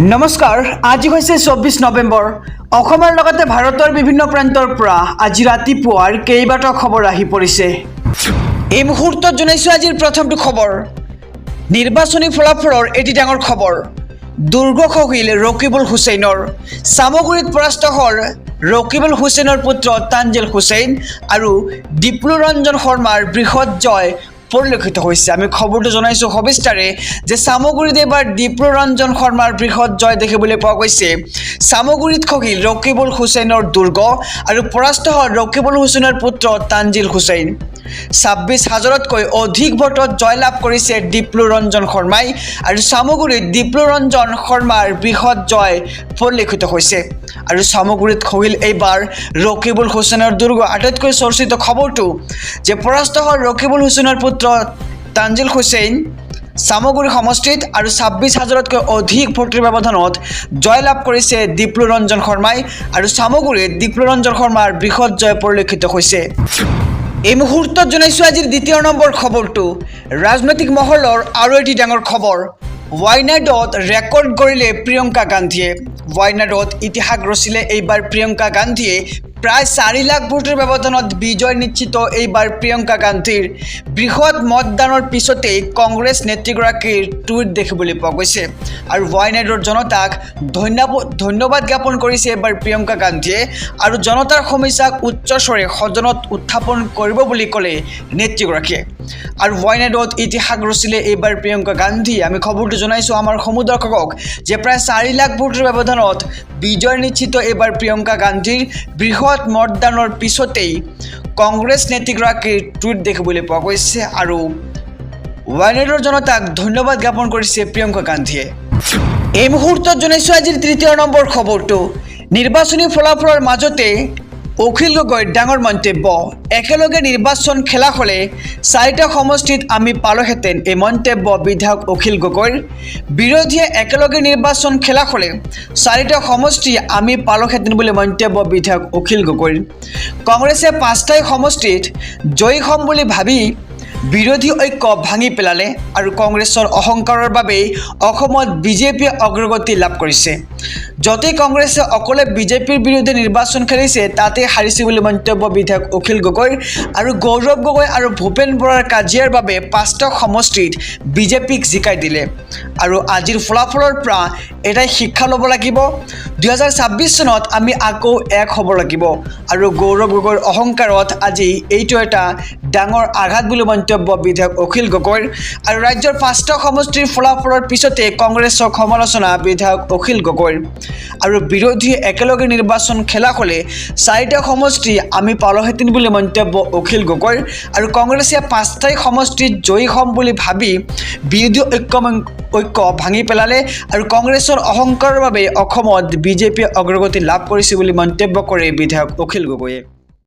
নমস্কাৰ আজি হৈছে 24 নৱেম্বৰ অসমৰ লগতে ভাৰতৰ বিভিন্ন প্ৰান্তৰ পৰা আজি ৰাতিপুৱাৰ কেইবাটাও খবৰ আহি পৰিছে এই মুহূৰ্তত জনাইছো আজিৰ প্ৰথমটো খবৰ নিৰ্বাচনী ফলাফলৰ এটি ডাঙৰ খবৰ দুৰ্গ খহিল ৰকিবুল হুছেইনৰ সামগুৰিত পৰাস্ত হল ৰকিবুল হুছেইনৰ পুত্ৰ তানজিল হুছেইন আৰু দীপ্লু ৰঞ্জন শৰ্মাৰ বৃহৎ জয় পৰিলক্ষিত হৈছে আমি খবৰটো জনাইছো সবিস্তাৰে যে সামগুৰিত এবাৰ দীপ্লু ৰঞ্জন শৰ্মাৰ বৃহৎ জয় দেখিবলৈ পোৱা গৈছে সামগুৰিত খহিল ৰকিবুল হুছেইনৰ দুৰ্গ আৰু পৰাস্ত হল ৰকিবুল হুছেইনৰ পুত্ৰ তানজিল হুছেইন ২৬,০০০তকৈ অধিক ভোটত জয়লাভ কৰিছে দীপ্লু ৰঞ্জন শৰ্মাই আৰু সামগুৰিত দীপ্লু ৰঞ্জন শৰ্মাৰ বৃহৎ জয় পৰিলক্ষিত হৈছে আৰু সামগুৰিত খহিল এইবাৰ ৰকিবুল হুছেইনৰ দুৰ্গ আটাইতকৈ চৰ্চিত খবৰটো যে পৰাস্ত হল ৰকিবুল হুছেইনৰ পুত্ৰ তানজিল হুছেইন সামগুৰি সমষ্টিত আৰু ২৬,০০০তকৈ অধিক ভোটৰ ব্যৱধানত জয়লাভ কৰিছে দীপ্লু ৰঞ্জন শৰ্মাই আৰু সামগুৰিত দীপ্লু ৰঞ্জন শৰ্মাৰ বৃহৎ জয় পৰিলক্ষিত হৈছে এই মুহূৰ্তত জনাইছো আজিৰ দ্বিতীয় নম্বৰ খবৰটো ৰাজনৈতিক মহলৰ আৰু এটি ডাঙৰ খবৰ ৱাইনাডত ৰেকৰ্ড কৰিলে প্ৰিয়ংকা গান্ধীয়ে ৱাইনাডত ইতিহাস ৰচিলে এইবাৰ প্ৰিয়ংকা গান্ধীয়ে প্ৰায় ৪ লাখ ভোটৰ ব্যৱধানত বিজয় নিশ্চিত এইবাৰ প্ৰিয়ংকা গান্ধীৰ বৃহৎ মতদানৰ পিছতেই কংগ্ৰেছ নেত্ৰীগৰাকীৰ টুইট দেখিবলৈ পোৱা গৈছে আৰু ৱাইনাডৰ জনতাক ধন্যবাদ জ্ঞাপন কৰিছে এইবাৰ প্ৰিয়ংকা গান্ধীয়ে আৰু জনতাৰ সমস্যাক উচ্চ স্বৰে সদনত উত্থাপন কৰিব বুলি ক'লে নেত্ৰীগৰাকীয়ে আৰু ৱাইনাডত ইতিহাস ৰচিলে এইবাৰ প্ৰিয়ংকা গান্ধী আমি খবৰটো জনাইছোঁ আমাৰ সমুদৰ্শকক যে প্ৰায় ৪ লাখ ভোটৰ ব্যৱধানত বিজয় নিশ্চিত এইবাৰ প্ৰিয়ংকা গান্ধীৰ বৃহৎ মতদানৰ পিছতেই কংগ্ৰেছ নেত্ৰীগৰাকীৰ টুইট দেখিবলৈ পোৱা গৈছে আৰু ৱাইনাডৰ জনতাক ধন্যবাদ জ্ঞাপন কৰিছে প্ৰিয়ংকা গান্ধীয়ে এই মুহূৰ্তত জনাইছোঁ আজিৰ তৃতীয় নম্বৰ খবৰটো নিৰ্বাচনী ফলাফলৰ মাজতে অখিল গগৈৰ ডাঙৰ মন্তব্য একেলগে নিৰ্বাচন খেলা হলে ৪টা সমষ্টিত আমি পালোহেঁতেন এই মন্তব্য বিধায়ক অখিল গগৈৰ বিৰোধীয়ে একেলগে নিৰ্বাচন খেলা হলে ৪টা সমষ্টি আমি পালোহেঁতেন বুলি মন্তব্য বিধায়ক অখিল গগৈৰ কংগ্ৰেছে ৫টা সমষ্টিত জয়ী হ'ম বুলি ভাবি বিৰোধী ঐক্য ভাঙি পেলালে আৰু কংগ্ৰেছৰ অহংকাৰৰ বাবেই অসমত বিজেপিয়ে অগ্ৰগতি লাভ কৰিছে যতে কংগ্ৰেছে অকলে বিজেপিৰ বিৰুদ্ধে নিৰ্বাচন খেলিছে তাতে হাৰিছে বুলি মন্তব্য বিধায়ক অখিল গগৈৰ আৰু গৌৰৱ গগৈ আৰু ভূপেন বৰাৰ কাজিয়াৰ বাবে ৫টা সমষ্টিত বিজেপিক জিকাই দিলে আৰু আজিৰ ফলাফলৰ পৰা এটাই শিক্ষা ল'ব লাগিব ২০২৬ চনত আমি আকৌ এক হ'ব লাগিব আৰু গৌৰৱ গগৈৰ অহংকাৰত আজি এইটো এটা ডাঙৰ আঘাত বুলি মন্তব্য বিধায়ক অখিল গগৈৰ আৰু ৰাজ্যৰ ৫টা সমষ্টিৰ ফলাফলৰ পিছতে কংগ্ৰেছক সমালোচনা বিধায়ক অখিল গগৈৰ আৰু বিৰোধী একেলগে নিৰ্বাচন খেলা হলে ৪টা সমষ্টি আমি পালোহেঁতেন বুলি মন্তব্য অখিল গগৈৰ আৰু কংগ্ৰেছে ৫টা সমষ্টিত জয়ী হ'ম বুলি ভাবি বিৰোধী ঐক্য ভাঙি পেলালে আৰু কংগ্ৰেছৰ অহংকাৰৰ বাবে অসমত বিজেপিয়ে অগ্ৰগতি লাভ কৰিছে বুলি মন্তব্য কৰে বিধায়ক অখিল গগৈয়ে